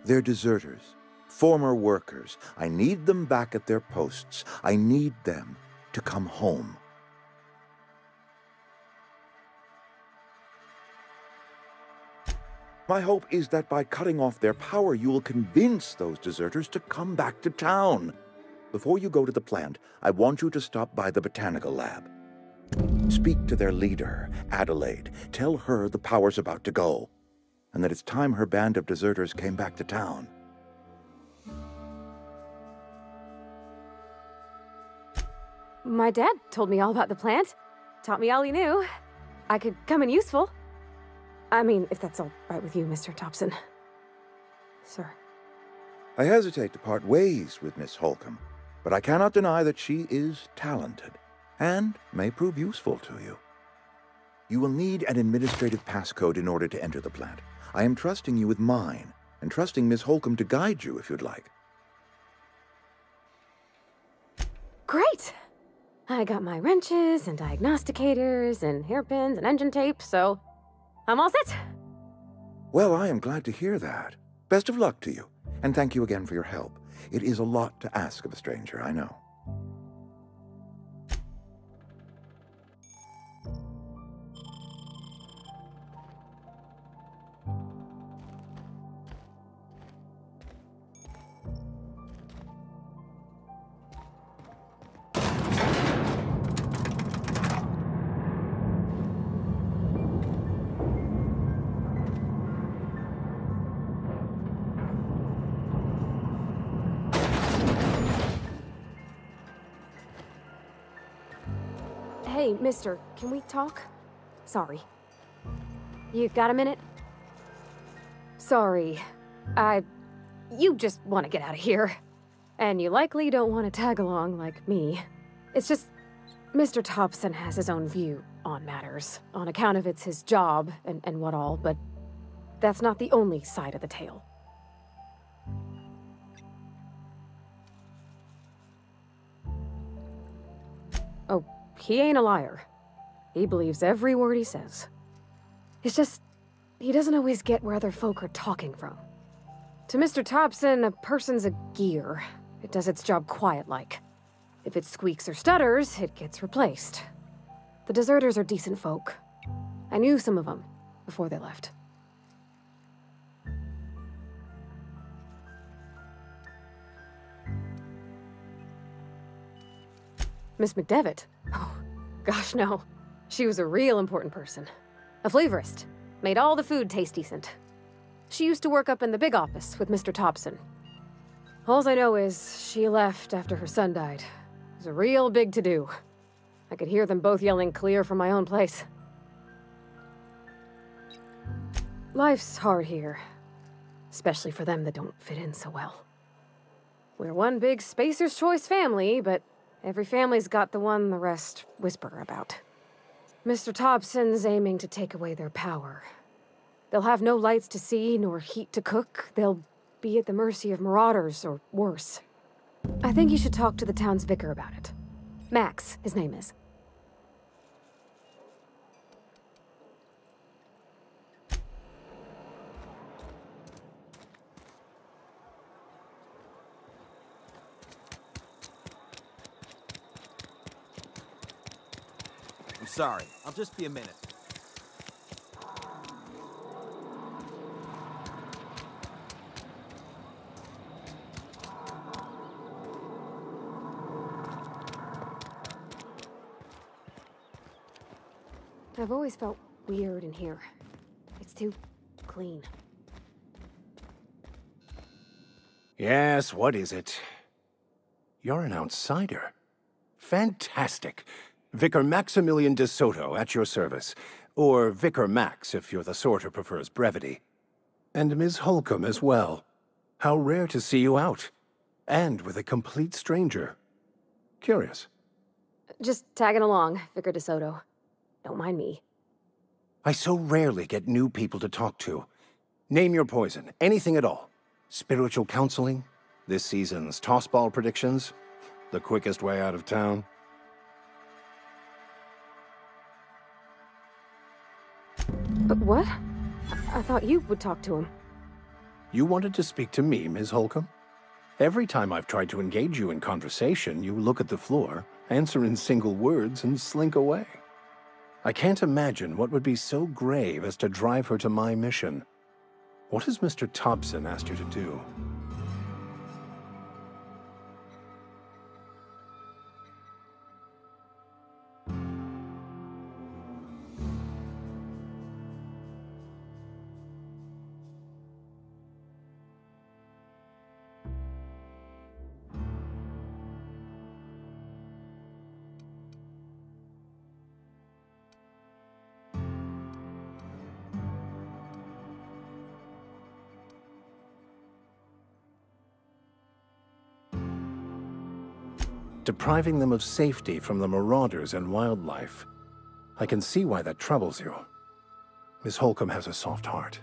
They're deserters, former workers. I need them back at their posts. I need them to come home. My hope is that by cutting off their power, you will convince those deserters to come back to town. Before you go to the plant, I want you to stop by the botanical lab. Speak to their leader, Adelaide. Tell her the power's about to go, and that it's time her band of deserters came back to town. My dad told me all about the plant. Taught me all he knew. I could come in useful. I mean, if that's all right with you, Mr. Tobson. Sir. I hesitate to part ways with Miss Holcomb, but I cannot deny that she is talented and may prove useful to you. You will need an administrative passcode in order to enter the plant. I am trusting you with mine, and trusting Miss Holcomb to guide you if you'd like. Great! I got my wrenches and diagnosticators and hairpins and engine tape, so I'm all set. Well, I am glad to hear that. Best of luck to you, and thank you again for your help. It is a lot to ask of a stranger, I know. Hey, mister, can we talk? Sorry. You got a minute? Sorry. You just want to get out of here. And you likely don't want to tag along like me. It's just, Mr. Tobson has his own view on matters, on account of it's his job and what all, but that's not the only side of the tale. Oh, he ain't a liar. He believes every word he says. It's just, he doesn't always get where other folk are talking from. To Mr. Tobson, a person's a gear. It does its job quiet-like. If it squeaks or stutters, it gets replaced. The deserters are decent folk. I knew some of them before they left. Miss McDevitt? Oh, gosh, no. She was a real important person. A flavorist. Made all the food taste decent. She used to work up in the big office with Mr. Tobson. Alls I know is she left after her son died. It was a real big to-do. I could hear them both yelling clear from my own place. Life's hard here. Especially for them that don't fit in so well. We're one big Spacer's Choice family, but every family's got the one the rest whisper about. Mr. Tobson's aiming to take away their power. They'll have no lights to see, nor heat to cook. They'll be at the mercy of marauders, or worse. I think you should talk to the town's vicar about it. Max, his name is. I'm sorry. I'll just be a minute. I've always felt weird in here. It's too clean. Yes, what is it? You're an outsider. Fantastic. Vicar Maximilian de Soto at your service. Or Vicar Max, if you're the sort who prefers brevity. And Ms. Holcomb as well. How rare to see you out. And with a complete stranger. Curious. Just tagging along, Vicar de Soto. Don't mind me. I so rarely get new people to talk to. Name your poison, anything at all. Spiritual counseling, this season's tossball predictions, the quickest way out of town. But what? I thought you would talk to him. You wanted to speak to me, Ms. Holcomb? Every time I've tried to engage you in conversation, you look at the floor, answer in single words, and slink away. I can't imagine what would be so grave as to drive her to my mission. What has Mr. Thompson asked you to do? Depriving them of safety from the marauders and wildlife. I can see why that troubles you. Miss Holcomb has a soft heart.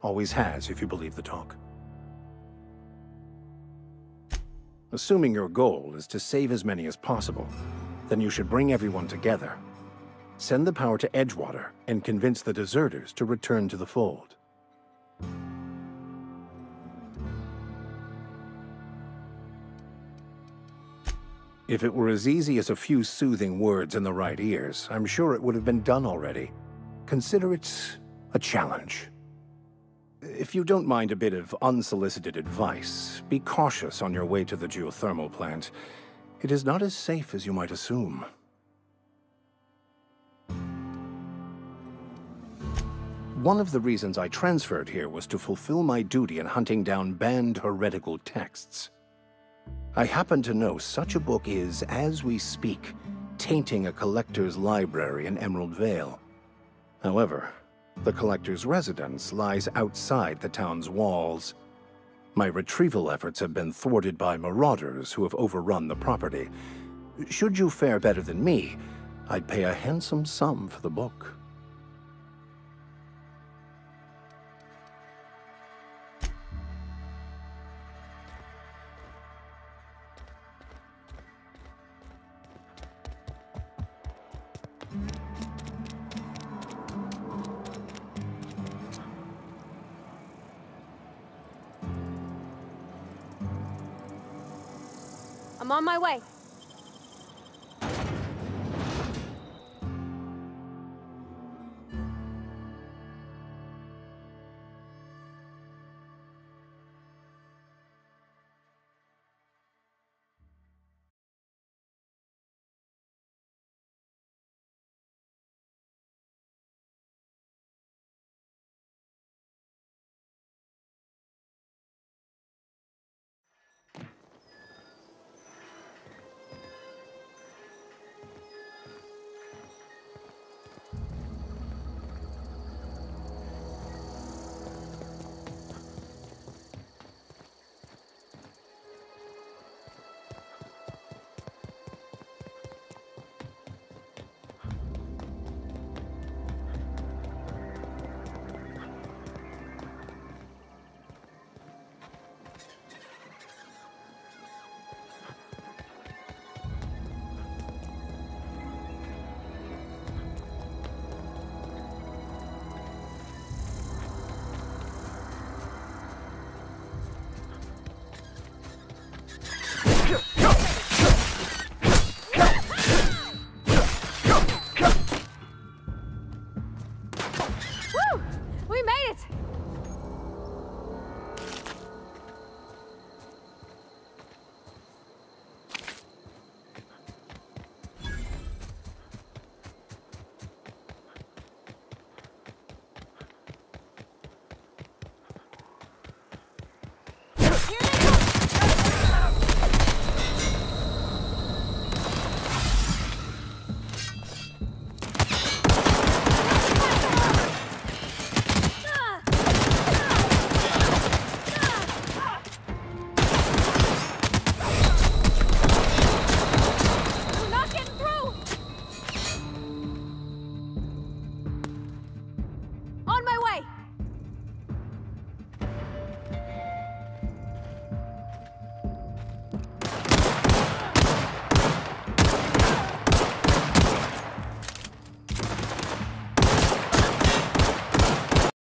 Always has, if you believe the talk. Assuming your goal is to save as many as possible, then you should bring everyone together. Send the power to Edgewater and convince the deserters to return to the fold. If it were as easy as a few soothing words in the right ears, I'm sure it would have been done already. Consider it a challenge. If you don't mind a bit of unsolicited advice, be cautious on your way to the geothermal plant. It is not as safe as you might assume. One of the reasons I transferred here was to fulfill my duty in hunting down banned heretical texts. I happen to know such a book is, as we speak, tainting a collector's library in Emerald Vale. However, the collector's residence lies outside the town's walls. My retrieval efforts have been thwarted by marauders who have overrun the property. Should you fare better than me, I'd pay a handsome sum for the book. I'm on my way.